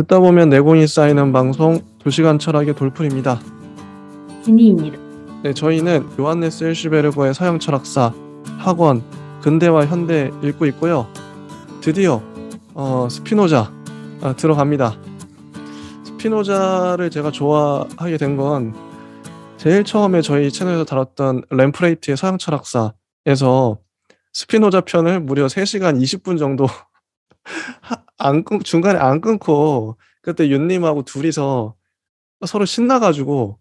듣다 보면 내공이 쌓이는 방송 2시간 철학의 돌풀입니다. 진이입니다. 네, 저희는 요한네스 힐슈베르거의 서양 철학사, 학원, 근대와 현대 읽고 있고요. 드디어 스피노자 들어갑니다. 스피노자를 제가 좋아하게 된 건 제일 처음에 저희 채널에서 다뤘던 램프레이트의 서양 철학사에서 스피노자 편을 무려 3시간 20분 정도 중간에 안 끊고 그때 윤님하고 둘이서 서로 신나가지고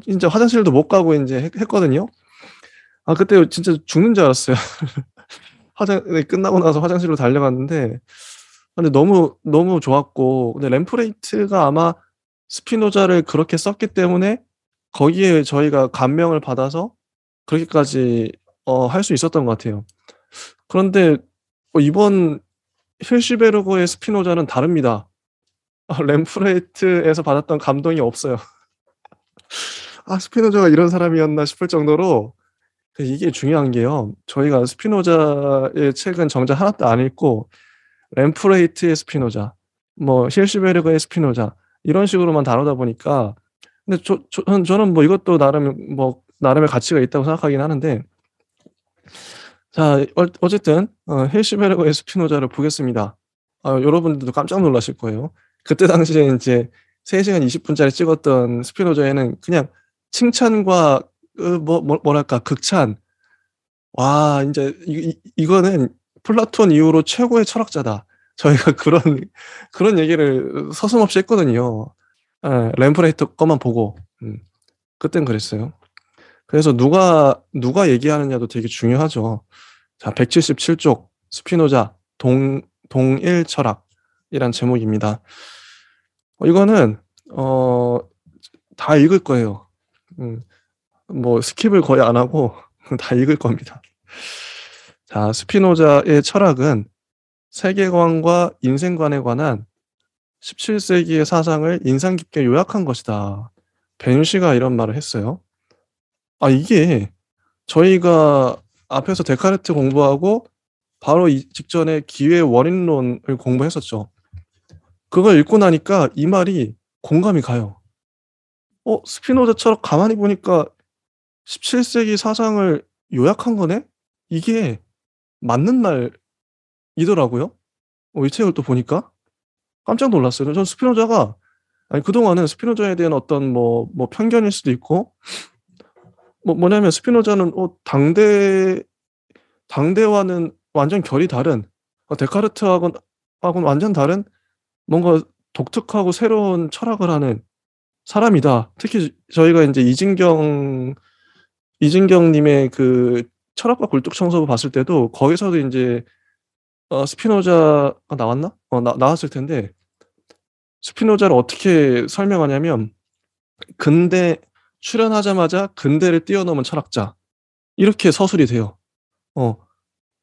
진짜 화장실도 못 가고 이제 했거든요. 그때 진짜 죽는 줄 알았어요. 끝나고 나서 화장실로 달려갔는데 근데 너무 좋았고, 근데 램프레이트가 아마 스피노자를 그렇게 썼기 때문에 거기에 저희가 감명을 받아서 그렇게까지 할 수 있었던 것 같아요. 그런데 이번 힐슈베르거의 스피노자는 다릅니다. 램프레이트에서 받았던 감동이 없어요. 스피노자가 이런 사람이었나 싶을 정도로. 이게 중요한 게요, 저희가 스피노자의 책은 정작 하나도 안 읽고 램프레이트의 스피노자, 뭐 힐슈베르그의 스피노자 이런 식으로만 다루다 보니까, 근데 저는 뭐 이것도 나름의 가치가 있다고 생각하긴 하는데, 자, 어쨌든 힐슈베르그의 스피노자를 보겠습니다. 여러분들도 깜짝 놀라실 거예요. 그때 당시에 이제 3시간 20분짜리 찍었던 스피노자에는 그냥 칭찬과 뭐랄까 극찬, 와 이제 이거는 플라톤 이후로 최고의 철학자다, 저희가 그런 얘기를 서슴없이 했거든요. 램프레이트 거만 보고. 그땐 그랬어요. 그래서 누가 얘기하느냐도 되게 중요하죠. 자, 177쪽 스피노자 동일 철학이란 제목입니다. 이거는 다 읽을 거예요. 뭐 스킵을 거의 안 하고 다 읽을 겁니다. 자, 스피노자의 철학은 세계관과 인생관에 관한 17세기의 사상을 인상 깊게 요약한 것이다. 벤시가 이런 말을 했어요. 이게 저희가 앞에서 데카르트 공부하고 바로 이 직전에 기회 원인론을 공부했었죠. 그걸 읽고 나니까 이 말이 공감이 가요. 스피노자 철학 가만히 보니까 17세기 사상을 요약한 거네? 이게 맞는 말이더라고요. 이 책을 또 보니까 깜짝 놀랐어요. 전 스피노자가, 그동안은 스피노자에 대한 어떤 편견일 수도 있고, 뭐냐면 스피노자는 당대와는 완전 결이 다른, 데카르트하고는 완전 다른 뭔가 독특하고 새로운 철학을 하는 사람이다. 특히 저희가 이제 이진경님의 그 철학과 굴뚝청소부 봤을 때도 거기서도 이제 스피노자가 나왔나? 나왔을 텐데, 스피노자를 어떻게 설명하냐면 근대 출현하자마자 근대를 뛰어넘은 철학자, 이렇게 서술이 돼요.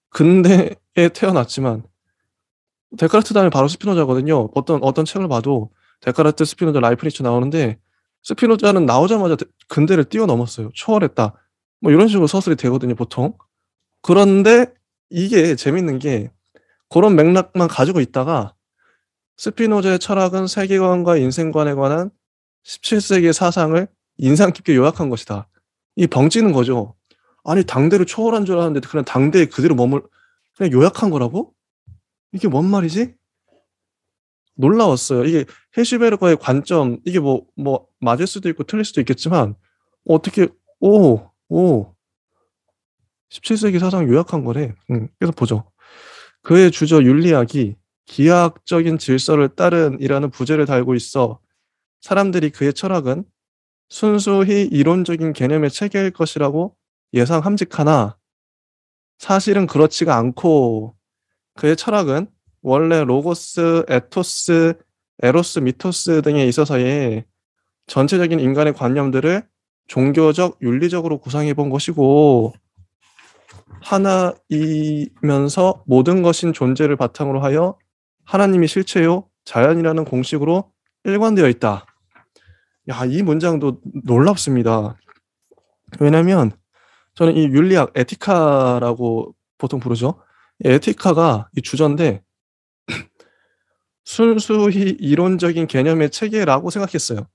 근대에 태어났지만 데카르트 다음에 바로 스피노자거든요. 어떤 책을 봐도 데카르트, 스피노자, 라이프니츠 나오는데 스피노자는 나오자마자 근대를 뛰어넘었어요. 초월했다. 뭐 이런 식으로 서술이 되거든요, 보통. 그런데 이게 재밌는 게, 그런 맥락만 가지고 있다가 스피노자의 철학은 세계관과 인생관에 관한 17세기의 사상을 인상 깊게 요약한 것이다. 이 벙찌는 거죠. 아니, 당대를 초월한 줄 알았는데 그냥 당대에 그대로 그냥 요약한 거라고? 이게 뭔 말이지? 놀라웠어요. 이게 해시베르거의 관점, 이게 맞을 수도 있고 틀릴 수도 있겠지만, 어떻게, 17세기 사상 요약한 거래. 그래서 보죠. 그의 주저 윤리학이 기하학적인 질서를 따른이라는 부제를 달고 있어 사람들이 그의 철학은 순수히 이론적인 개념의 체계일 것이라고 예상함직하나, 사실은 그렇지가 않고 그의 철학은 원래 로고스, 에토스, 에로스, 미토스 등에 있어서의 전체적인 인간의 관념들을 종교적, 윤리적으로 구상해 본 것이고, 하나이면서 모든 것인 존재를 바탕으로 하여 하나님이 실체요 자연이라는 공식으로 일관되어 있다. 야, 이 문장도 놀랍습니다. 왜냐면 저는 이 윤리학, 에티카라고 보통 부르죠. 이 에티카가 이 주제인데, 순수히 이론적인 개념의 체계라고 생각했어요.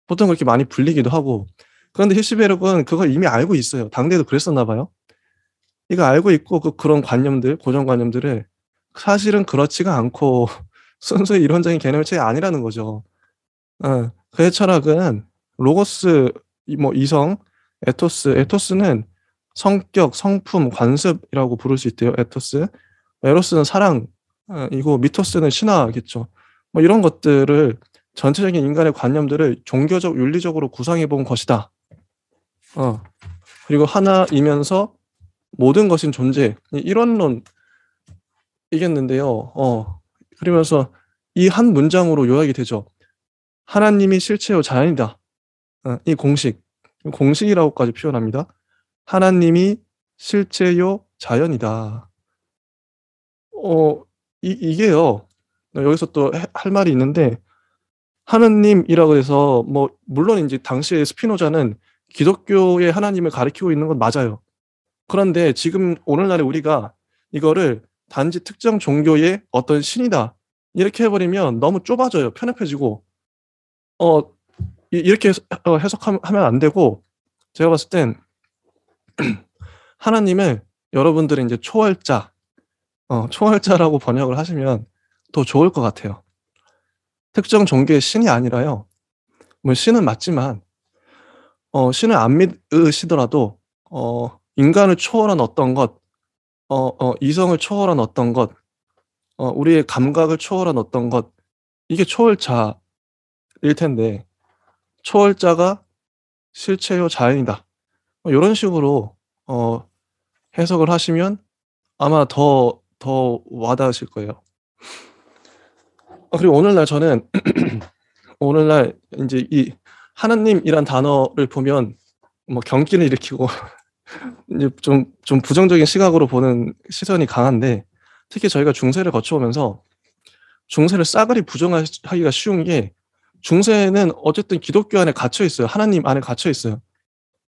보통 그렇게 많이 불리기도 하고. 그런데 히시베르그는 그걸 이미 알고 있어요. 당대에도 그랬었나 봐요. 이거 알고 있고 그런 관념들, 고정관념들을 사실은 그렇지가 않고 순수히 이론적인 개념의 체계 아니라는 거죠. 그의 철학은 로고스, 이성, 에토스는 성격, 성품, 관습이라고 부를 수 있대요. 에토스. 에로스는 사랑, 이고 미토스는 신화겠죠. 이런 것들을 전체적인 인간의 관념들을 종교적, 윤리적으로 구성해 본 것이다. 그리고 하나이면서 모든 것인 존재. 이런 이겠는데요. 그러면서 이 한 문장으로 요약이 되죠. 하나님이 실체요 자연이다. 이 공식이라고까지 표현합니다. 하나님이 실체요 자연이다. 이게요. 여기서 또 할 말이 있는데 하느님이라고 해서 물론 이제 당시에 스피노자는 기독교의 하나님을 가리키고 있는 건 맞아요. 그런데 지금 오늘날에 우리가 이거를 단지 특정 종교의 어떤 신이다 이렇게 해버리면 너무 좁아져요. 편협해지고 어 이렇게 해석하면 안 되고 제가 봤을 땐 하나님을 여러분들이 이제 초월자라고 번역을 하시면 더 좋을 것 같아요. 특정 종교의 신이 아니라요. 신은 맞지만 신을 안 믿으시더라도 인간을 초월한 어떤 것, 이성을 초월한 어떤 것, 우리의 감각을 초월한 어떤 것, 이게 초월자일 텐데 초월자가 실체요 자연이다. 요런 식으로 해석을 하시면 아마 더 와닿으실 거예요. 그리고 오늘날 저는 오늘날 인제 이 하나님이란 단어를 보면 경기를 일으키고 이제 좀 부정적인 시각으로 보는 시선이 강한데 특히 저희가 중세를 거쳐오면서 중세를 싸그리 부정하기가 쉬운 게 중세는 어쨌든 기독교 안에 갇혀 있어요. 하나님 안에 갇혀 있어요.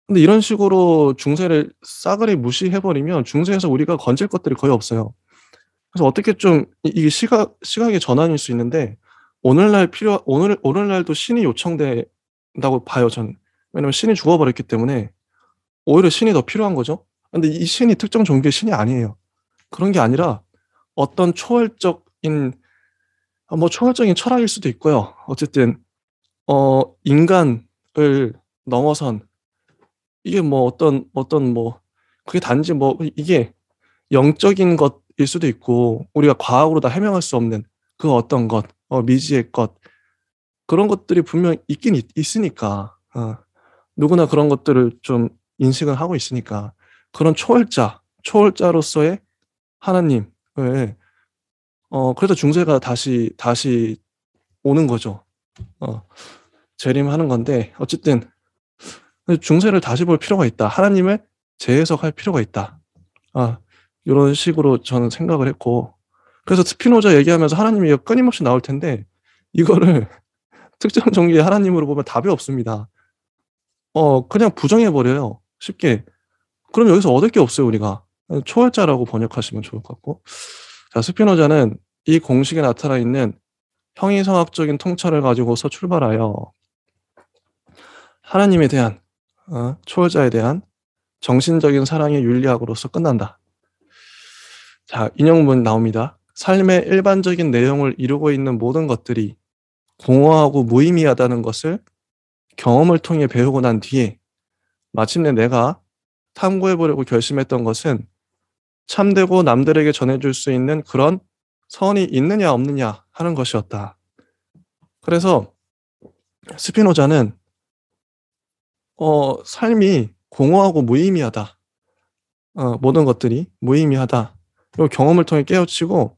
근데 이런 식으로 중세를 싸그리 무시해 버리면 중세에서 우리가 건질 것들이 거의 없어요. 그래서 어떻게 좀 이게 시각의 전환일 수 있는데 오늘날도 신이 요청된다고 봐요 저는. 왜냐면 신이 죽어 버렸기 때문에 오히려 신이 더 필요한 거죠. 근데 이 신이 특정 종교의 신이 아니에요. 그런 게 아니라 어떤 초월적인 철학일 수도 있고요. 어쨌든 인간을 넘어선 이게 그게 단지 이게 영적인 것일 수도 있고 우리가 과학으로 다 해명할 수 없는 그 어떤 것, 미지의 것 그런 것들이 분명 있긴 있으니까 누구나 그런 것들을 좀 인식을 하고 있으니까 그런 초월자로서의 하나님을 그래서 중세가 다시 오는 거죠. 재림하는 건데 어쨌든 중세를 다시 볼 필요가 있다. 하나님을 재해석할 필요가 있다. 요런 식으로 저는 생각을 했고 그래서 스피노자 얘기하면서 하나님이 끊임없이 나올 텐데 이거를 특정 종교의 하나님으로 보면 답이 없습니다. 그냥 부정해 버려요, 쉽게. 그럼 여기서 얻을 게 없어요, 우리가. 초월자라고 번역하시면 좋을 것 같고. 자, 스피노자는 이 공식에 나타나 있는 형이성학적인 통찰을 가지고서 출발하여 하나님에 대한 초월자에 대한 정신적인 사랑의 윤리학으로서 끝난다. 자, 인용문 나옵니다. 삶의 일반적인 내용을 이루고 있는 모든 것들이 공허하고 무의미하다는 것을 경험을 통해 배우고 난 뒤에 마침내 내가 탐구해 보려고 결심했던 것은 참되고 남들에게 전해줄 수 있는 그런 선이 있느냐 없느냐 하는 것이었다. 그래서 스피노자는 삶이 공허하고 무의미하다. 모든 것들이 무의미하다. 이 경험을 통해 깨우치고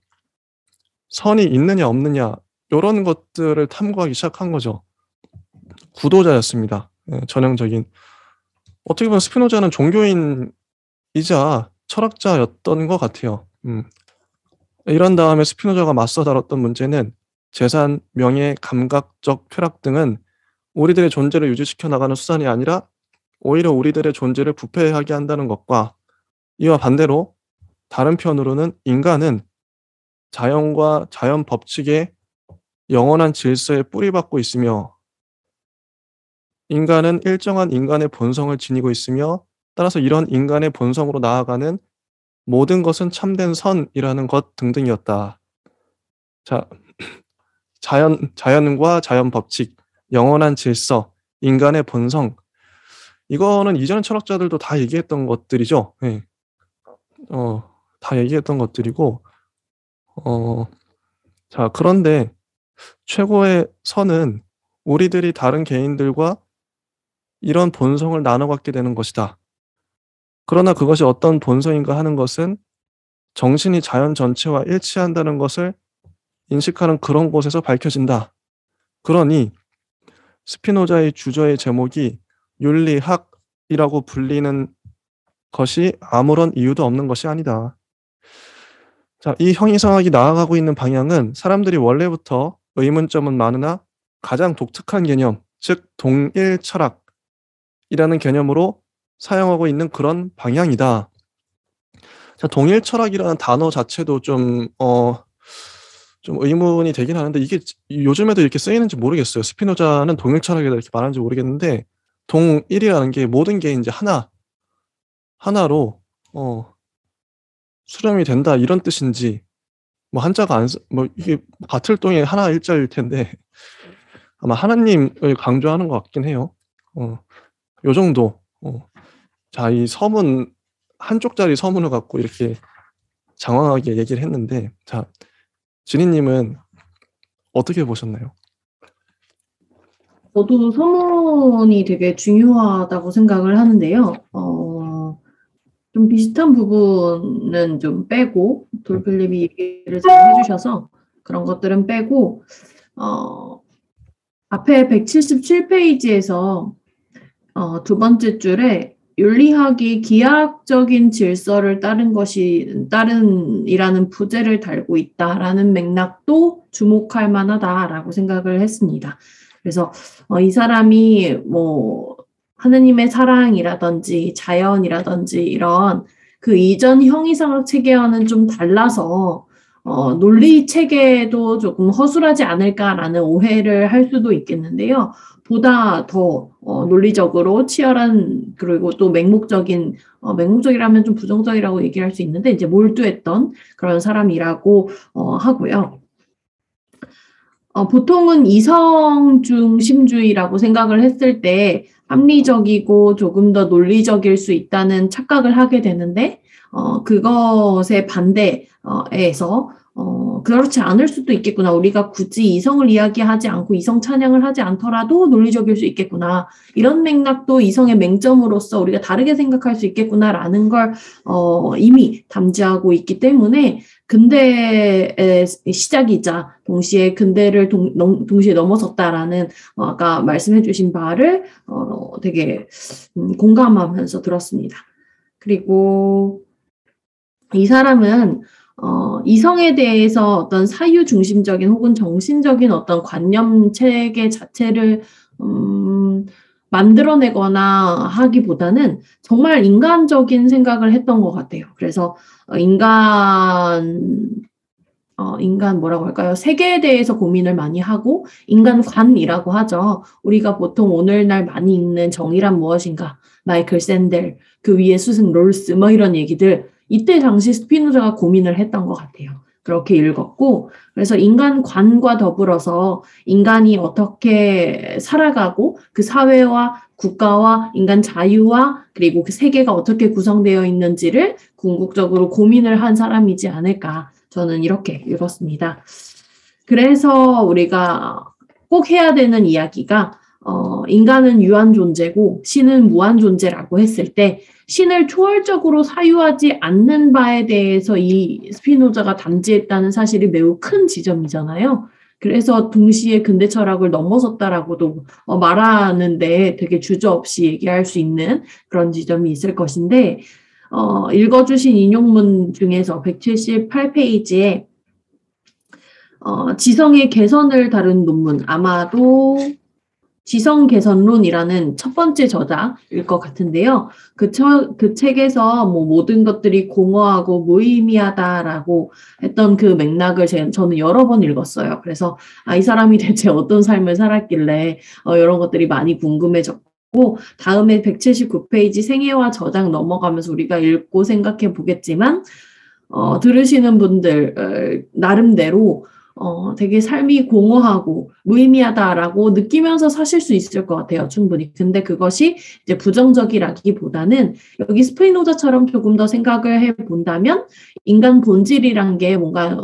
선이 있느냐 없느냐 이런 것들을 탐구하기 시작한 거죠. 구도자였습니다. 전형적인. 어떻게 보면 스피노자는 종교인이자 철학자였던 것 같아요. 이런 다음에 스피노자가 맞서 다뤘던 문제는 재산, 명예, 감각적 쾌락 등은 우리들의 존재를 유지시켜 나가는 수단이 아니라 오히려 우리들의 존재를 부패하게 한다는 것과 이와 반대로 다른 편으로는 인간은 자연과 자연 법칙에 영원한 질서에 뿌리박고 있으며 인간은 일정한 인간의 본성을 지니고 있으며 따라서 이런 인간의 본성으로 나아가는 모든 것은 참된 선이라는 것 등등이었다. 자, 자연과 자연 법칙, 영원한 질서, 인간의 본성. 이거는 이전 철학자들도 다 얘기했던 것들이죠. 네. 다 얘기했던 것들이고, 자, 그런데 최고의 선은 우리들이 다른 개인들과 이런 본성을 나눠 갖게 되는 것이다. 그러나 그것이 어떤 본성인가 하는 것은 정신이 자연 전체와 일치한다는 것을 인식하는 그런 곳에서 밝혀진다. 그러니 스피노자의 주저의 제목이 윤리학이라고 불리는 것이 아무런 이유도 없는 것이 아니다. 자, 이 형이상학이 나아가고 있는 방향은 사람들이 원래부터 의문점은 많으나 가장 독특한 개념, 즉 동일 철학이라는 개념으로 사용하고 있는 그런 방향이다. 자, 동일 철학이라는 단어 자체도 좀 의문이 되긴 하는데 이게 요즘에도 이렇게 쓰이는지 모르겠어요. 스피노자는 동일 철학이다 이렇게 말하는지 모르겠는데 동일이라는 게 모든 게 이제 하나로 수렴이 된다 이런 뜻인지 뭐 한자가 이게 바틀동의 하나 일자일 텐데 아마 하나님을 강조하는 것 같긴 해요. 요 정도. 자, 이 서문 한 쪽짜리 서문을 갖고 이렇게 장황하게 얘기를 했는데 자, 진희님은 어떻게 보셨나요? 저도 서문이 되게 중요하다고 생각을 하는데요. 좀 비슷한 부분은 좀 빼고, 돌필님이 얘기를 잘 해주셔서 그런 것들은 빼고, 앞에 177페이지에서 두 번째 줄에 윤리학이 기하학적인 질서를 따른이라는 부제를 달고 있다라는 맥락도 주목할 만하다라고 생각을 했습니다. 그래서 이 사람이 뭐 하느님의 사랑이라든지 자연이라든지 이런 그 이전 형이상학 체계와는 좀 달라서 논리 체계도 조금 허술하지 않을까라는 오해를 할 수도 있겠는데요. 보다 더 논리적으로 치열한 그리고 또 맹목적이라면 좀 부정적이라고 얘기할 수 있는데 이제 몰두했던 그런 사람이라고 하고요. 보통은 이성 중심주의라고 생각을 했을 때 합리적이고 조금 더 논리적일 수 있다는 착각을 하게 되는데 그것의 반대에서 그렇지 않을 수도 있겠구나. 우리가 굳이 이성을 이야기하지 않고 이성 찬양을 하지 않더라도 논리적일 수 있겠구나. 이런 맥락도 이성의 맹점으로서 우리가 다르게 생각할 수 있겠구나라는 걸 이미 담지하고 있기 때문에 근대의 시작이자 동시에 근대를 동시에 넘어섰다라는 아까 말씀해 주신 바를 되게 공감하면서 들었습니다. 그리고 이 사람은 이성에 대해서 어떤 사유 중심적인 혹은 정신적인 어떤 관념 체계 자체를 만들어내거나 하기보다는 정말 인간적인 생각을 했던 것 같아요. 그래서 인간 뭐라고 할까요? 세계에 대해서 고민을 많이 하고 인간관이라고 하죠. 우리가 보통 오늘날 많이 읽는 정의란 무엇인가? 마이클 샌델, 그 위에 스승 롤스 뭐 이런 얘기들 이때 당시 스피노자가 고민을 했던 것 같아요. 그렇게 읽었고 그래서 인간관과 더불어서 인간이 어떻게 살아가고 그 사회와 국가와 인간 자유와 그리고 그 세계가 어떻게 구성되어 있는지를 궁극적으로 고민을 한 사람이지 않을까 저는 이렇게 읽었습니다. 그래서 우리가 꼭 해야 되는 이야기가 인간은 유한 존재고 신은 무한 존재라고 했을 때 신을 초월적으로 사유하지 않는 바에 대해서 이 스피노자가 담지했다는 사실이 매우 큰 지점이잖아요. 그래서 동시에 근대 철학을 넘어섰다라고도 말하는데 되게 주저없이 얘기할 수 있는 그런 지점이 있을 것인데 읽어주신 인용문 중에서 178페이지에 지성의 개선을 다룬 논문 아마도 지성개선론이라는 첫 번째 저작일 것 같은데요. 그 책에서 뭐 모든 것들이 공허하고 무의미하다라고 했던 그 맥락을 저는 여러 번 읽었어요. 그래서 이 사람이 대체 어떤 삶을 살았길래 이런 것들이 많이 궁금해졌고, 다음에 179페이지 생애와 저작 넘어가면서 우리가 읽고 생각해 보겠지만, 들으시는 분들 나름대로 되게 삶이 공허하고 무의미하다라고 느끼면서 사실 수 있을 것 같아요, 충분히. 근데 그것이 이제 부정적이라기보다는 여기 스피노자처럼 조금 더 생각을 해본다면 인간 본질이란 게 뭔가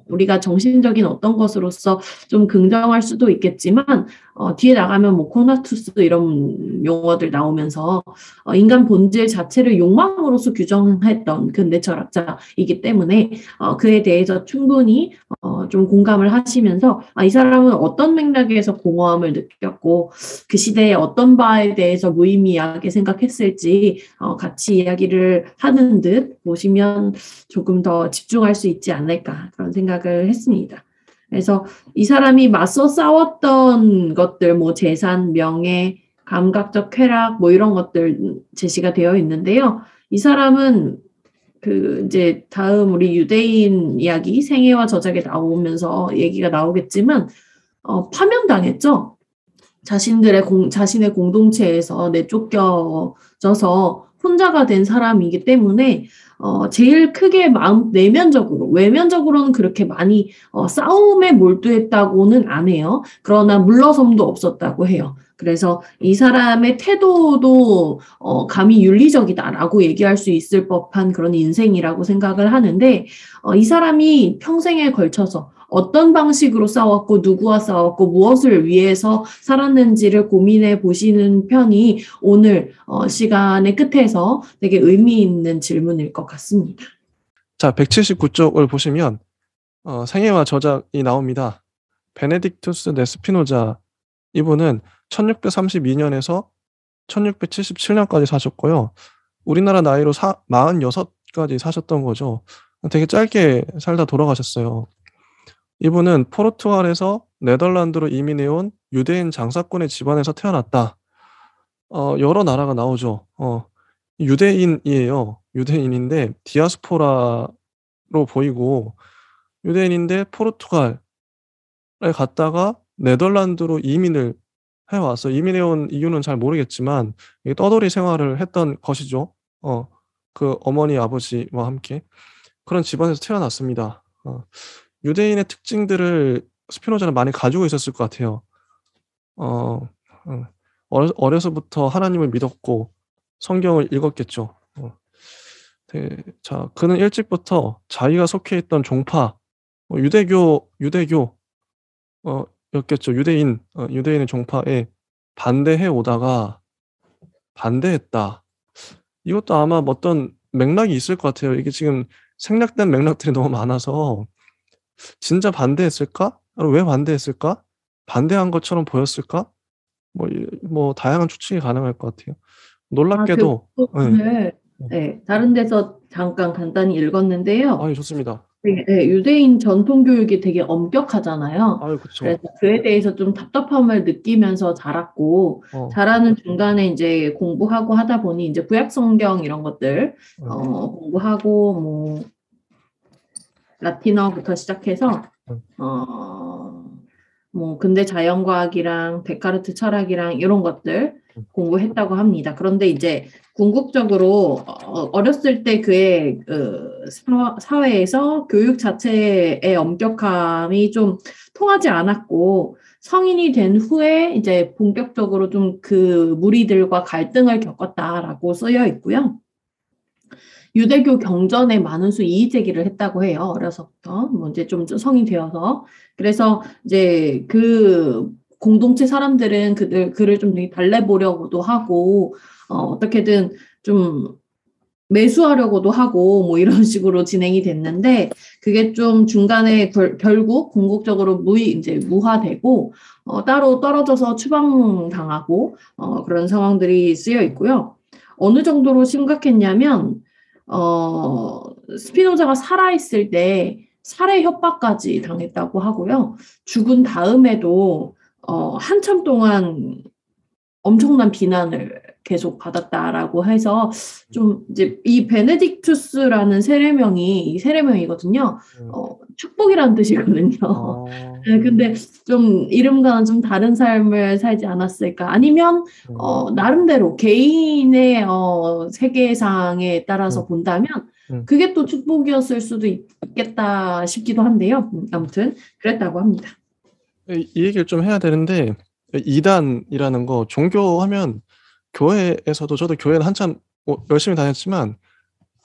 우리가 정신적인 어떤 것으로서 좀 긍정할 수도 있겠지만 뒤에 나가면 뭐 코나투스 이런 용어들 나오면서 인간 본질 자체를 욕망으로서 규정했던 근대 철학자이기 때문에 그에 대해서 충분히 좀 공감을 하시면서 이 사람은 어떤 맥락에서 공허함을 느꼈고 그 시대에 어떤 바에 대해서 무의미하게 생각했을지 같이 이야기를 하는 듯 보시면 조금 더 집중할 수 있지 않을까 그런 생각을 했습니다. 그래서 이 사람이 맞서 싸웠던 것들, 뭐 재산, 명예, 감각적 쾌락, 뭐 이런 것들 제시가 되어 있는데요. 이 사람은 이제 다음 우리 유대인 이야기 생애와 저작에 나오면서 얘기가 나오겠지만 파면당했죠. 자신의 공동체에서 내쫓겨져서 혼자가 된 사람이기 때문에 제일 크게 내면적으로, 외면적으로는 그렇게 많이 싸움에 몰두했다고는 안 해요. 그러나 물러섬도 없었다고 해요. 그래서 이 사람의 태도도 감히 윤리적이다라고 얘기할 수 있을 법한 그런 인생이라고 생각을 하는데 이 사람이 평생에 걸쳐서 어떤 방식으로 싸웠고 누구와 싸웠고 무엇을 위해서 살았는지를 고민해 보시는 편이 오늘 시간의 끝에서 되게 의미 있는 질문일 것 같습니다. 자, 179쪽을 보시면 생애와 저작이 나옵니다. 베네딕투스 네 스피노자, 이분은 1632년에서 1677년까지 사셨고요. 우리나라 나이로 46까지 사셨던 거죠. 되게 짧게 살다 돌아가셨어요. 이분은 포르투갈에서 네덜란드로 이민해온 유대인 장사꾼의 집안에서 태어났다. 여러 나라가 나오죠. 유대인이에요. 유대인인데 디아스포라로 보이고, 유대인인데 포르투갈에 갔다가 네덜란드로 이민을 해왔어요. 이민해온 이유는 잘 모르겠지만 이게 떠돌이 생활을 했던 것이죠. 그 어머니 아버지와 함께 그런 집안에서 태어났습니다. 유대인의 특징들을 스피노자는 많이 가지고 있었을 것 같아요. 어, 어, 어려서부터 하나님을 믿었고 성경을 읽었겠죠. 자, 그는 일찍부터 자기가 속해 있던 종파, 유대교 였겠죠. 유대인의 종파에 반대해 오다가 반대했다. 이것도 아마 어떤 맥락이 있을 것 같아요. 이게 지금 생략된 맥락들이 너무 많아서 진짜 반대했을까? 왜 반대했을까? 반대한 것처럼 보였을까? 뭐 다양한 추측이 가능할 것 같아요. 그 놀랍게도 부분을 다른 데서 잠깐 간단히 읽었는데요. 예, 좋습니다. 유대인 전통 교육이 되게 엄격하잖아요. 그쵸. 그래서 그에 대해서 좀 답답함을 느끼면서 자랐고, 자라는 중간에 이제 공부하고 하다 보니 이제 구약 성경 이런 것들 공부하고 뭐 라틴어부터 시작해서 뭐 근대 자연과학이랑 데카르트 철학이랑 이런 것들 공부했다고 합니다. 그런데 이제 궁극적으로 어렸을 때 그의 사회에서 교육 자체의 엄격함이 좀 통하지 않았고 성인이 된 후에 이제 본격적으로 좀 그 무리들과 갈등을 겪었다라고 쓰여 있고요. 유대교 경전에 많은 수 이의 제기를 했다고 해요. 어려서부터 뭐 이제 좀 성이 되어서 그래서 이제 그 공동체 사람들은 그를 좀 되게 달래보려고도 하고 어떻게든 좀 매수하려고도 하고 뭐 이런 식으로 진행이 됐는데 그게 좀 중간에 결국 궁극적으로 이제 무화되고 따로 떨어져서 추방당하고 그런 상황들이 쓰여 있고요. 어느 정도로 심각했냐면 스피노자가 살아있을 때 살해 협박까지 당했다고 하고요. 죽은 다음에도 한참 동안 엄청난 비난을 계속 받았다라고 해서 좀 이제 이 베네딕투스라는 세례명이거든요. 축복이라는 뜻이거든요. 네, 근데 좀 이름과는 좀 다른 삶을 살지 않았을까? 아니면 나름대로 개인의 세계상에 따라서 본다면 그게 또 축복이었을 수도 있겠다 싶기도 한데요. 아무튼 그랬다고 합니다. 이 얘기를 좀 해야 되는데 이단이라는 거 종교하면 교회에서도 저도 교회는 한참 열심히 다녔지만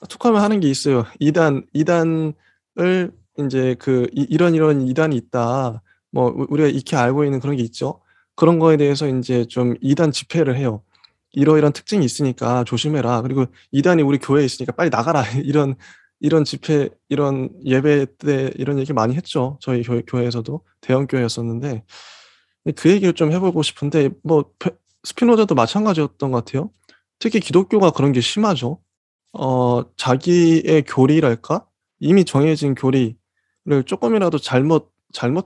툭하면 하는 게 있어요. 이단을 인제 이런 이단이 있다. 뭐 우리가 익히 알고 있는 그런 게 있죠. 그런 거에 대해서 인제 좀 이단 집회를 해요. "이러이러한 특징이 있으니까 조심해라. 그리고 이단이 우리 교회에 있으니까 빨리 나가라." 이런 집회 이런 예배 때 이런 얘기 많이 했죠. 저희 교회에서도 대형 교회였었는데. 근데 그 얘기를 좀 해 보고 싶은데 스피노자도 마찬가지였던 것 같아요. 특히 기독교가 그런 게 심하죠. 자기의 교리랄까? 이미 정해진 교리를 쪼끔이라도 잘못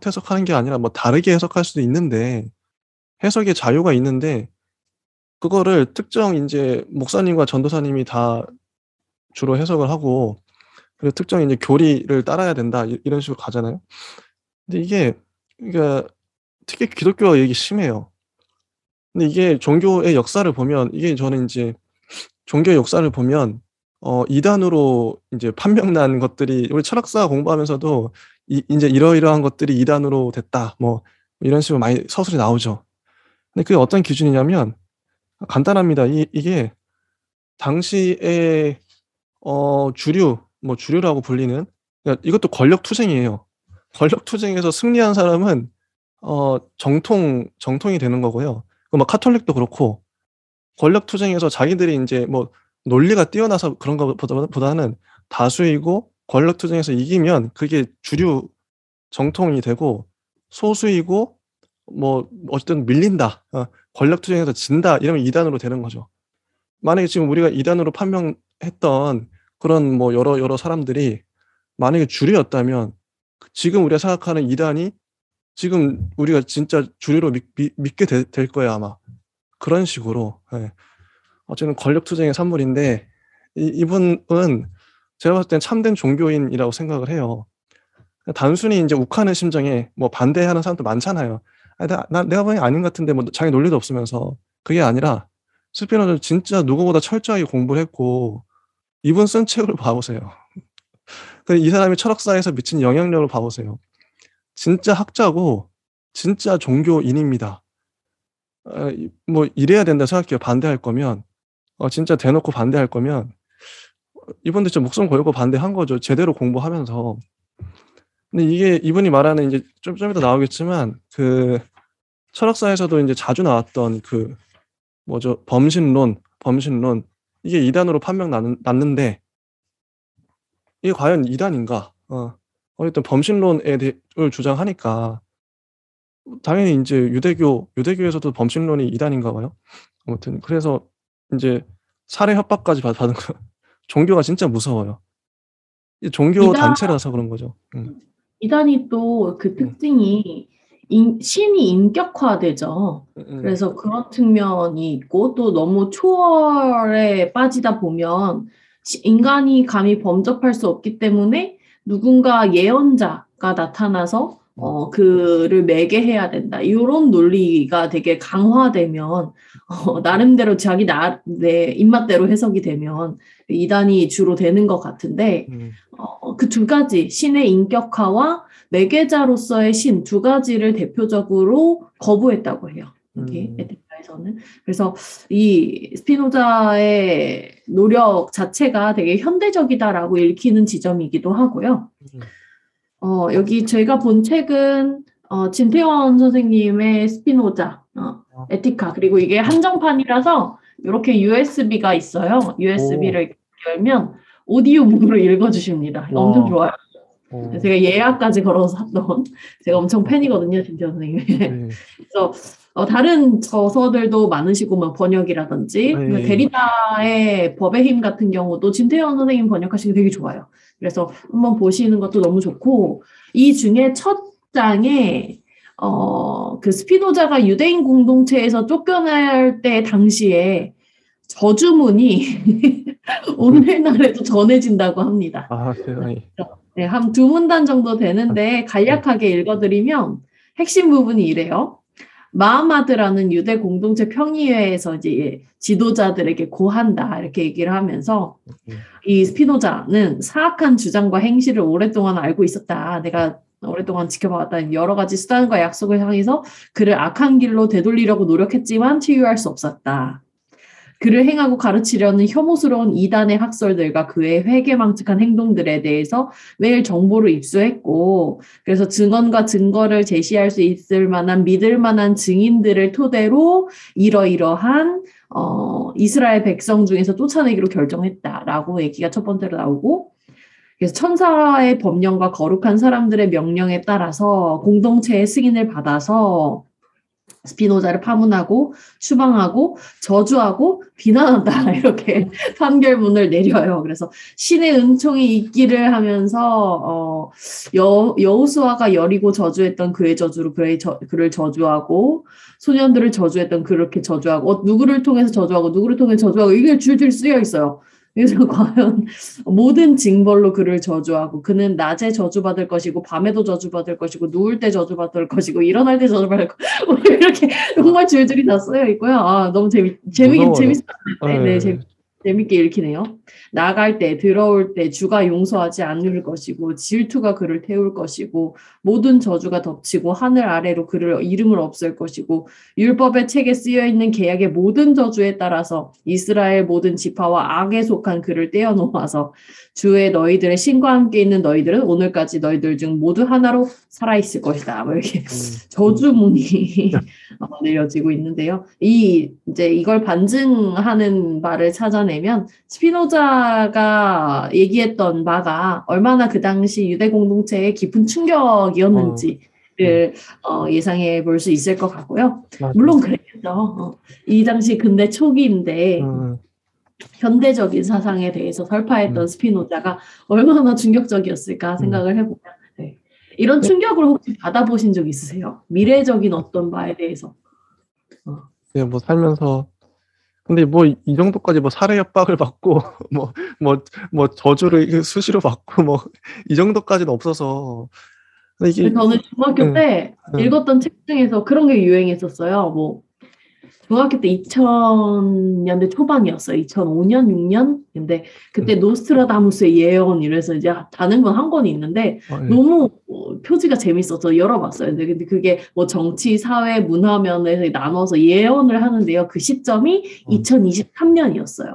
해석하는 게 아니라 뭐 다르게 해석할 수도 있는데 해석의 자유가 있는데 그거를 특정 인제 목사님과 전도사님이 다 주로 해석을 하고 그리고 특정 인제 교리를 따라야 된다 이런 식으로 가잖아요. 근데 이게 그러니까 특히 기독교가 이게 심해요. 근데 이게 종교의 역사를 보면 이게 저는 인제 종교의 역사를 보면 이단으로 인제 판명난 것들이 우리 철학사 공부하면서도 인제 "이러이러한 것들이 이단으로 됐다." 뭐 이런 식으로 많이 서술이 나오죠. 근데 그게 어떤 기준이냐면 간단합니다. 이게 당시에 주류라고 불리는 그러니까 이것도 권력 투쟁이에요. 권력 투쟁에서 승리한 사람은 정통이 되는 거고요. 뭐 카톨릭도 그렇고 권력 투쟁에서 자기들이 인제 뭐 논리가 뛰어나서 그런 보다는 다수이고 권력 투쟁에서 이기면 그게 주류 정통이 되고 소수이고 뭐 어쨌든 밀린다. 권력 투쟁에서 진다 이러면 이단으로 되는 거죠. 만약에 지금 우리가 이단으로 판명했던 그런 뭐 여러 사람들이 만약에 주류였다면 지금 우리가 생각하는 이단이 지금 우리가 진짜 주류로 믿게 될 거예요 아마. 그런 식으로 예. 어쨌든 권력 투쟁의 산물인데 이분은 제가 봤을 땐 참된 종교인이라고 생각을 해요. 단순히 인제 욱하는 심정에 뭐 반대하는 사람도 많잖아요. "아 내가 보기엔 아닌 것 같은데." 뭐 자기 논리도 없으면서. 그게 아니라 스피노자는 진짜 누구보다 철저하게 공부를 했고 이분 쓴 책을 봐 보세요. 이 사람이 철학사에서 미친 영향력을 봐 보세요. 진짜 학자고 진짜 종교인입니다. 뭐 이래야 된다 생각해요 반대할 거면. 진짜 대놓고 반대할 거면 이분도 진짜 목숨 걸고 반대한 거죠 제대로 공부하면서. 근데 이게 이분이 말하는 인제 좀 이따 나오겠지만 철학사에서도 인제 자주 나왔던 뭐죠? 범신론 이게 이단으로 판명 났는데 이게 과연 이단인가? 어쨌든 범신론에 을 주장하니까 당연히 인제 유대교에서도 범신론이 이단인가 봐요. 아무튼 그래서 인제 살해 협박까지 받은 거 종교가 진짜 무서워요. 이 종교 이단 단체라서 그런 거죠. 이단이 또 그 음. 특징이 신이 인격화되죠. 그래서 그런 측면이 있고 또 너무 초월에 빠지다 보면 인간이 감히 범접할 수 없기 때문에 누군가 예언자가 나타나서 그를 매개해야 된다. 요런 논리가 되게 강화되면 나름대로 내 입맛대로 해석이 되면 이단이 주로 되는 것 같은데 그 두 가지 신의 인격화와 매개자로서의 신 두 가지를 대표적으로 거부했다고 해요. 여기 에티카에서는. 그래서 이 스피노자의 노력 자체가 되게 현대적이다라고 읽히는 지점이기도 하고요. 여기 저희가 본 책은 진태원 선생님의 스피노자, 에티카 그리고 이게 한정판이라서 이렇게 USB가 있어요. USB를 열면 오디오북으로 읽어주십니다. 엄청 좋아요. 제가 예약까지 걸어서 샀던 제가 엄청 팬이거든요, 진태원 선생님. 그래서 다른 저서들도 많으시고 뭐 번역이라든지 데리다의 법의 힘 같은 경우도 진태원 선생님 번역하신 게 되게 좋아요. 그래서 한번 보시는 것도 너무 좋고 이 중에 첫 장에 그 스피노자가 유대인 공동체에서 쫓겨날 때 당시에 저주문이 오늘날에도 전해진다고 합니다. 세상에. 네, 한 두 문단 정도 되는데 간략하게 읽어드리면 핵심 부분이 이래요. 마하마드라는 유대 공동체 평의회에서 이제 지도자들에게 고한다 이렇게 얘기를 하면서 이 스피노자는 사악한 주장과 행실을 오랫동안 알고 있었다. 내가 오랫동안 지켜봐왔다. 여러 가지 수단과 약속을 향해서 그를 악한 길로 되돌리려고 노력했지만 치유할 수 없었다. 그를 행하고 가르치려는 혐오스러운 이단의 학설들과 그의 회개망측한 행동들에 대해서 매일 정보를 입수했고, 그래서 증언과 증거를 제시할 수 있을 만한 믿을 만한 증인들을 토대로 이러이러한 이스라엘 백성 중에서 쫓아내기로 결정했다라고 얘기가 첫 번째로 나오고, 그래서 천사의 법령과 거룩한 사람들의 명령에 따라서 공동체의 승인을 받아서 스피노자를 파문하고 추방하고 저주하고 비난한다 이렇게 판결문을 내려요. 그래서 신의 은총이 있기를 하면서 여호수아가 여리고 저주했던 그의 저주로 그를 저주하고 소년들을 저주했던 그렇게 저주하고 누구를 통해서 저주하고 누구를 통해 저주하고 이게 줄줄 쓰여 있어요. 그래서 과연 모든 징벌로 그를 저주하고 그는 낮에 저주받을 것이고 밤에도 저주받을 것이고 누울 때 저주받을 것이고 일어날 때 저주받을 것이고 이렇게 정말 줄줄이 다 쓰여 있고요. 너무 재밌어요. 네, 재밌게 읽히네요. 나갈 때, 들어올 때 주가 용서하지 않을 것이고 질투가 그를 태울 것이고 모든 저주가 덮치고 하늘 아래로 그를 이름을 없앨 것이고 율법의 책에 쓰여있는 계약의 모든 저주에 따라서 이스라엘 모든 지파와 악에 속한 그를 떼어놓아서 주의 너희들의 신과 함께 있는 너희들은 오늘까지 너희들 중 모두 하나로 살아있을 것이다. 뭐 이렇게 저주문이 내려지고 있는데요. 이제 이걸 반증하는 말을 찾아내면 스피노자가 얘기했던 바가 얼마나 그 당시 유대 공동체의 깊은 충격이었는지를 예상해 볼 수 있을 것 같고요. 물론 그랬겠죠. 이 당시 근대 초기인데 현대적인 사상에 대해서 설파했던 스피노자가 얼마나 충격적이었을까 생각을 해보면 이런 충격을 혹시 받아보신 적 있으세요? 미래적인 어떤 바에 대해서. 네, 뭐 살면서 근데 뭐 이 정도까지 뭐 살해 협박을 받고 뭐 저주를 수시로 받고 뭐 이 정도까지는 없어서 이게 저는 중학교 때 읽었던 책 중에서 그런 게 유행했었어요. 뭐 중학교 때 2000년대 초반이었어요. 2005년, 6년? 근데 그때 노스트라다무스의 예언 이래서 이제 단행본 한 권이 있는데 너무 표지가 재밌어서 열어봤어요. 근데 그게 뭐 정치, 사회, 문화 면에서 나눠서 예언을 하는데요. 그 시점이 2023년이었어요.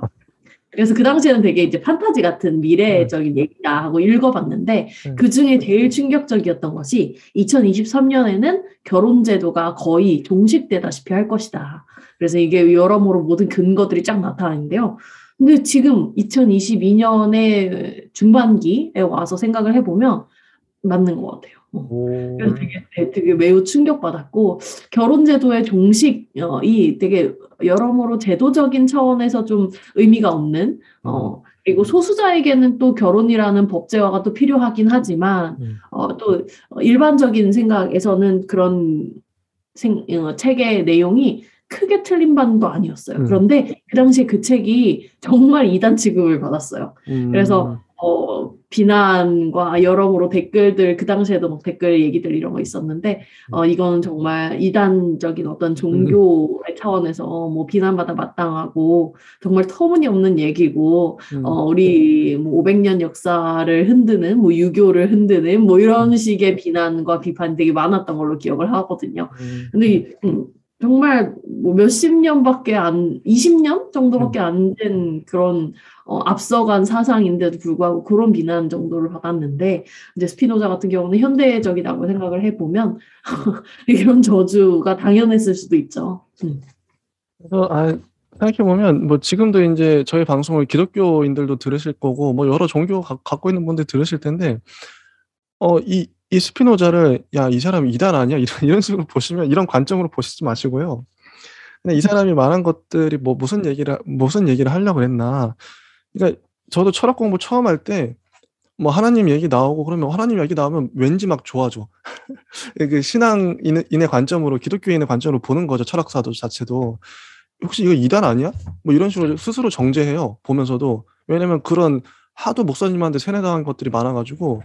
그래서 그 당시에는 되게 이제 판타지 같은 미래적인 얘기다 하고 읽어봤는데 그 중에 제일 충격적이었던 것이 2023년에는 결혼제도가 거의 종식되다시피 할 것이다. 그래서 이게 여러모로 모든 근거들이 쫙 나타나는데요. 근데 지금 2022년의 중반기에 와서 생각을 해보면 맞는 것 같아요. 그래서 되게 매우 충격받았고 결혼제도의 종식이 되게 여러모로 제도적인 차원에서 좀 의미가 없는 그리고 소수자에게는 또 결혼이라는 법제화가 또 필요하긴 하지만 또 일반적인 생각에서는 그런 책의 내용이 크게 틀린 바는 아니었어요. 그런데 그 당시에 그 책이 정말 이단 취급을 받았어요. 그래서 비난과 여러모로 댓글들 그 당시에도 막 댓글 얘기들 이런 거 있었는데 이건 정말 이단적인 어떤 종교의 차원에서 뭐 비난받아 마땅하고 정말 터무니없는 얘기고 우리 뭐 500년 역사를 흔드는 뭐 유교를 흔드는 뭐 이런 식의 비난과 비판이 되게 많았던 걸로 기억을 하거든요. 근데 정말 뭐 몇십 년밖에 20년 정도밖에 안 된 그런 앞서간 사상인데도 불구하고 그런 비난 정도를 받았는데 이제 스피노자 같은 경우는 현대적이라고 생각을 해보면 이런 저주가 당연했을 수도 있죠. 그래서 생각해보면 뭐 지금도 이제 저희 방송을 기독교인들도 들으실 거고 뭐 여러 종교 갖고 있는 분들 들으실 텐데 이 스피노자를 야, 이 사람이 이단 아니야? 이런 식으로 보시면 이런 관점으로 보시지 마시고요. 근데 이 사람이 말한 것들이 뭐 무슨 얘기를 하려고 했나. 그러니까 저도 철학 공부 처음 할 때 뭐 하나님 얘기 나오고 그러면 하나님 얘기 나오면 왠지 막 좋아져. 그 신앙인의 관점으로 기독교인의 관점으로 보는 거죠, 철학사도 자체도. '혹시 이거 이단 아니야?' 뭐 이런 식으로 스스로 정죄해요, 보면서도. 왜냐면 그런 하도 목사님한테 세뇌당한 것들이 많아 가지고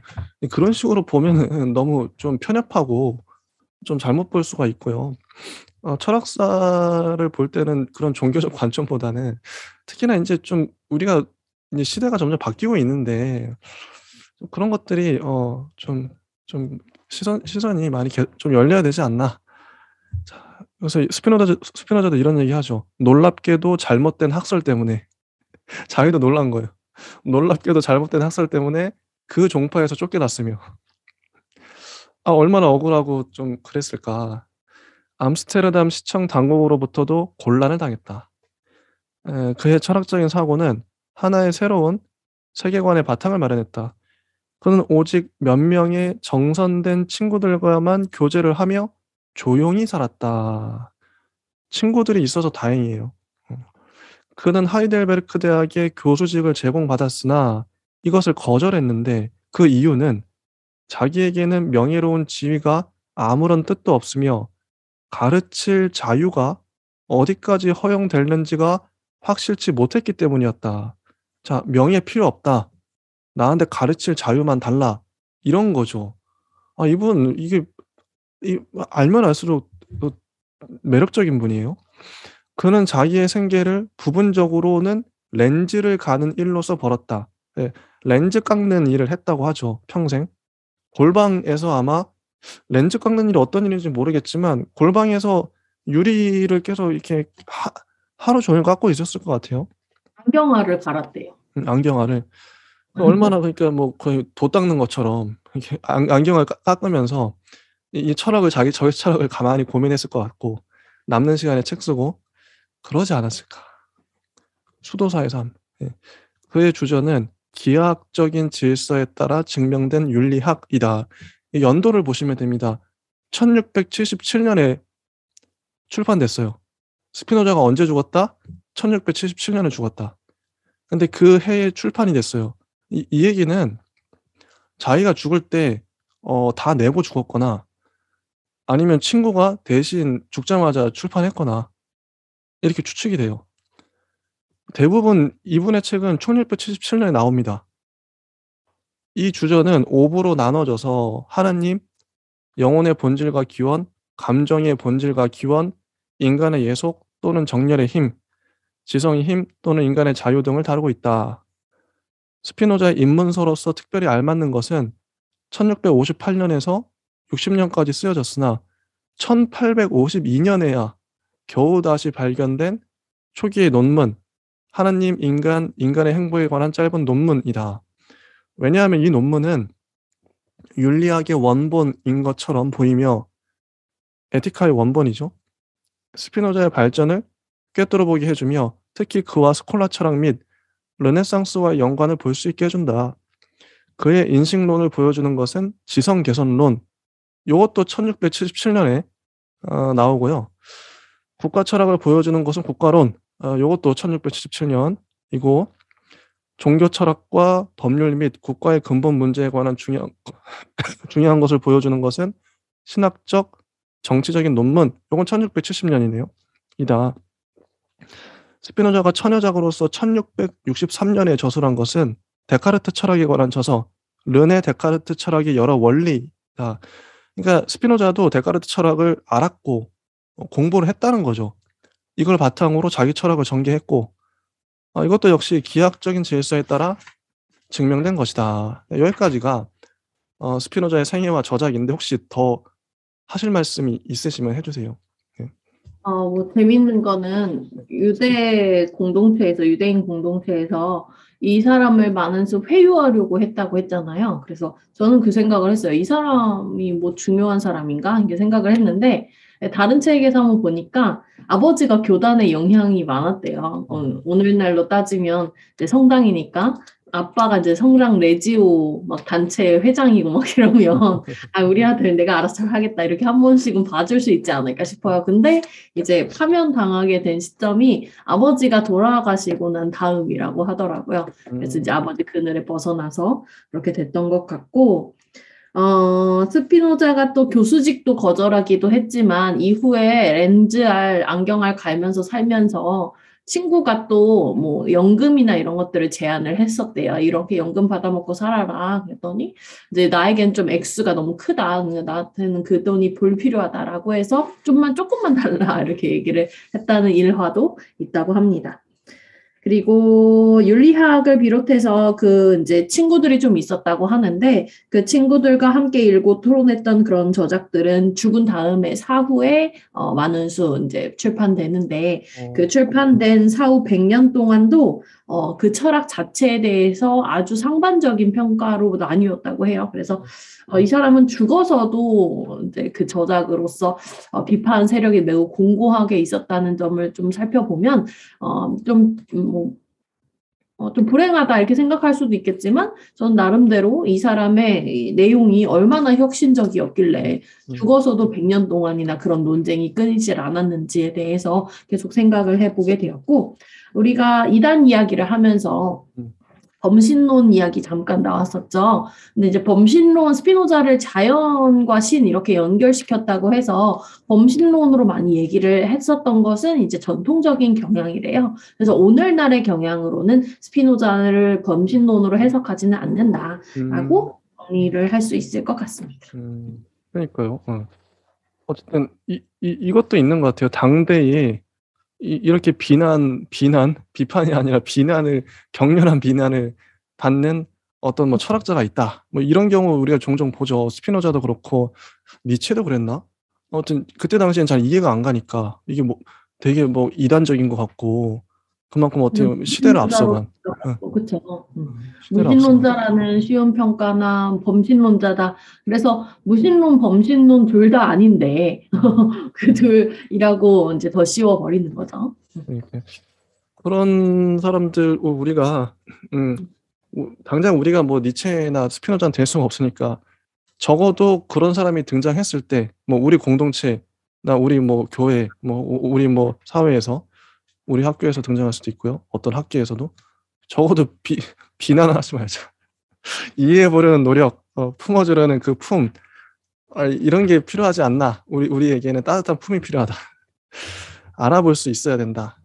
그런 식으로 보면은 너무 좀 편협하고 좀 잘못 볼 수가 있고요. 철학사를 볼 때는 그런 종교적 관점보다는 특히나 인제 좀 우리가 이제 시대가 점점 바뀌고 있는데 좀 그런 것들이 좀 시선이 많이 좀 열려야 되지 않나. 자, 그래서 스피노자도 이런 얘기하죠. 놀랍게도 잘못된 학설 때문에 자기도 놀란 거예요. 놀랍게도 잘못된 학설 때문에 그 종파에서 쫓겨났으며 얼마나 억울하고 좀 그랬을까. 암스테르담 시청 당국으로부터도 곤란을 당했다. 그의 철학적인 사고는 하나의 새로운 세계관의 바탕을 마련했다. 그는 오직 몇 명의 정선된 친구들과만 교제를 하며 조용히 살았다. 친구들이 있어서 다행이에요. 어. 그는 하이델베르크 대학의 교수직을 제공받았으나 이것을 거절했는데 그 이유는 자기에게는 명예로운 지위가 아무런 뜻도 없으며 가르칠 자유가 어디까지 허용되는지가 확실치 못했기 때문이었다. 자, 명예 필요 없다. 나한테 가르칠 자유만 달라. 이런 거죠. 이분 이게 알면 알수록 매력적인 분이에요. 그는 자기의 생계를 부분적으로는 렌즈를 가는 일로서 벌었다. 예. 렌즈 깎는 일을 했다고 하죠, 평생. 골방에서 아마 렌즈 깎는 일이 어떤 일인지 모르겠지만 골방에서 유리를 계속 이렇게 하루 종일 깎고 있었을 것 같아요. 안경알을 갈았대요. 안경알을. 얼마나 그러니까 뭐 거의 도 닦는 것처럼 이렇게 안경을 깎으면서 이 철학을 자기 철학을 가만히 고민했을 것 같고 남는 시간에 책 쓰고 그러지 않았을까. 수도사의 삶. 예. 그의 주저는 기하학적인 질서에 따라 증명된 윤리학이다. 이 연도를 보시면 됩니다. 1677년에 출판됐어요. 스피노자가 언제 죽었다? 1677년에 죽었다. 근데 그 해에 출판이 됐어요. 이 얘기는 자기가 죽을 때 다 내고 죽었거나 아니면 친구가 대신 죽자마자 출판했거나 이렇게 추측이 돼요. 대부분 이분의 책은 1677년에 나옵니다. 이 주저는 5 부로 나눠져서 하나님, 영혼의 본질과 기원, 감정의 본질과 기원, 인간의 예속 또는 정렬의 힘, 지성의 힘 또는 인간의 자유 등을 다루고 있다. 스피노자의 입문서로서 특별히 알맞는 것은 1658년에서 60년까지 쓰여졌으나 1852년에야 겨우 다시 발견된 초기의 논문, 하나님, 인간, 인간의 행보에 관한 짧은 논문이다. 왜냐하면 이 논문은 윤리학의 원본인 것처럼 보이며 에티카의 원본이죠. 스피노자의 발전을 꿰뚫어보게 해주며 특히 그와 스콜라 철학 및 르네상스와의 연관을 볼 수 있게 해준다. 그의 인식론을 보여주는 것은 지성개선론, 요것도 1677년에 나오고요. 국가 철학을 보여주는 것은 국가론, 요것도 1677년이고 종교 철학과 법률 및 국가의 근본 문제에 관한 중요한 것을 보여주는 것은 신학적, 정치적인 논문, 요건 1670년이네요. 이다. 스피노자가 처녀작으로서 1663년에 저술한 것은 데카르트 철학에 관한 저서, 르네 데카르트 철학의 여러 원리다. 그러니까 스피노자도 데카르트 철학을 알았고 공부를 했다는 거죠. 이걸 바탕으로 자기 철학을 전개했고 이것도 역시 기하학적인 질서에 따라 증명된 것이다. 여기까지가 스피노자의 생애와 저작인데 혹시 더 하실 말씀이 있으시면 해 주세요. 네. 뭐 재밌는 거는 유대인 공동체에서 이 사람을 많은 수 회유하려고 했다고 했잖아요. 그래서 저는 그 생각을 했어요. 이 사람이 뭐 중요한 사람인가? 이렇게 생각을 했는데 다른 책에서 한번 보니까 아버지가 교단에 영향이 많았대요. 오늘날로 따지면 이제 성당이니까 아빠가 이제 성당 레지오 막 단체 회장이고 막 이러면 아 우리 아들 내가 알아서 잘 하겠다 이렇게 한 번씩은 봐줄 수 있지 않을까 싶어요. 근데 이제 파면 당하게 된 시점이 아버지가 돌아가시고 난 다음이라고 하더라고요. 그래서 이제 아버지 그늘에 벗어나서 그렇게 됐던 것 같고 스피노자가 또 교수직도 거절하기도 했지만 이후에 렌즈알 안경알 갈면서 살면서 친구가 또 뭐 연금이나 이런 것들을 제안을 했었대요. 이렇게 연금 받아먹고 살아라. 그랬더니 이제 나에겐 좀 액수가 너무 크다. 나한테는 그 돈이 불필요하다라고 해서 조금만 달라 이렇게 얘기를 했다는 일화도 있다고 합니다. 그리고 윤리학을 비롯해서 그 이제 친구들이 좀 있었다고 하는데 그 친구들과 함께 읽고 토론했던 그런 저작들은 죽은 다음에 사후에 많은 수 이제 출판되는데 그 출판된 사후 100년 동안도 그 철학 자체에 대해서 아주 상반적인 평가로 나뉘었다고 해요. 그래서 이 사람은 죽어서도 이제 그 저작으로서 비판 세력이 매우 공고하게 있었다는 점을 좀 살펴보면 좀 불행하다 이렇게 생각할 수도 있겠지만 전 나름대로 이 사람의 이 내용이 얼마나 혁신적이었길래 죽어서도 100년 동안이나 그런 논쟁이 끊이질 않았는지에 대해서 계속 생각을 해보게 되었고 우리가 이단 이야기를 하면서 범신론 이야기 잠깐 나왔었죠. 근데 이제 범신론 스피노자를 자연과 신 이렇게 연결시켰다고 해서 범신론으로 많이 얘기를 했었던 것은 이제 전통적인 경향이래요. 그래서 오늘날의 경향으로는 스피노자를 범신론으로 해석하지는 않는다라고 정리를 할 수 있을 것 같습니다. 그러니까요. 어쨌든 이것도 있는 것 같아요. 당대에 이렇게 비판이 아니라 격렬한 비난을 받는 어떤 뭐 철학자가 있다. 뭐 이런 경우 우리가 종종 보죠. 스피노자도 그렇고 니체도 그랬나? 아무튼 그때 당시엔 잘 이해가 안 가니까 이게 뭐 되게 뭐 이단적인 것 같고 그만큼 어떻게 보면 시대를 앞서간. 그렇죠. 시대를 무신론자라는 쉬운 평가나 범신론자다. 그래서 무신론, 범신론 둘 다 아닌데 그 둘이라고 이제 더 씌워버리는 거죠. 그런 사람들 우리가 당장 우리가 뭐 니체나 스피노자는 될 수가 없으니까 적어도 그런 사람이 등장했을 때 뭐 우리 공동체나 우리 뭐 교회 뭐 우리 뭐 사회에서 우리 학교에서 등장할 수도 있고요. 어떤 학계에서도 적어도 비난을 하지 말자. 이해해보려는 노력, 품어주려는 그 품, 이런 게 필요하지 않나. 우리에게는 따뜻한 품이 필요하다. 알아볼 수 있어야 된다.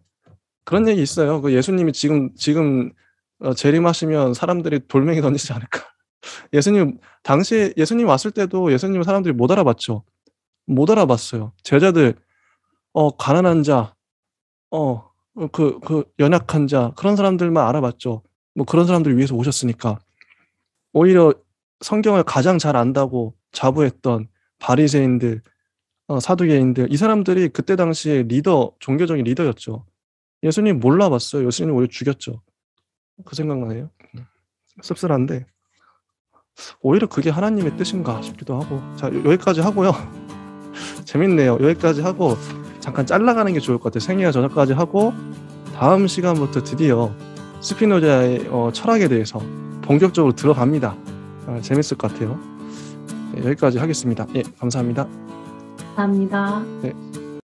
그런 얘기 있어요. 그 예수님이 지금 재림하시면 사람들이 돌멩이 던지지 않을까. 당시에 예수님 왔을 때도 예수님 사람들이 못 알아봤죠. 못 알아봤어요. 제자들, 가난한 자, 연약한 자, 그런 사람들만 알아봤죠. 뭐 그런 사람들 위해서 오셨으니까. 오히려 성경을 가장 잘 안다고 자부했던 바리새인들, 사두개인들, 이 사람들이 그때 당시에 종교적인 리더였죠. 예수님 몰라봤어요. 예수님 오히려 죽였죠. 그 생각나네요. 씁쓸한데 오히려 그게 하나님의 뜻인가 싶기도 하고. 자, 여기까지 하고요. 재밌네요. 여기까지 하고 잠깐 잘라가는 게 좋을 것 같아요. 생애와 저작까지 하고 다음 시간부터 드디어 스피노자의 철학에 대해서 본격적으로 들어갑니다. 재밌을 것 같아요. 네, 여기까지 하겠습니다. 예, 감사합니다. 감사합니다. 네.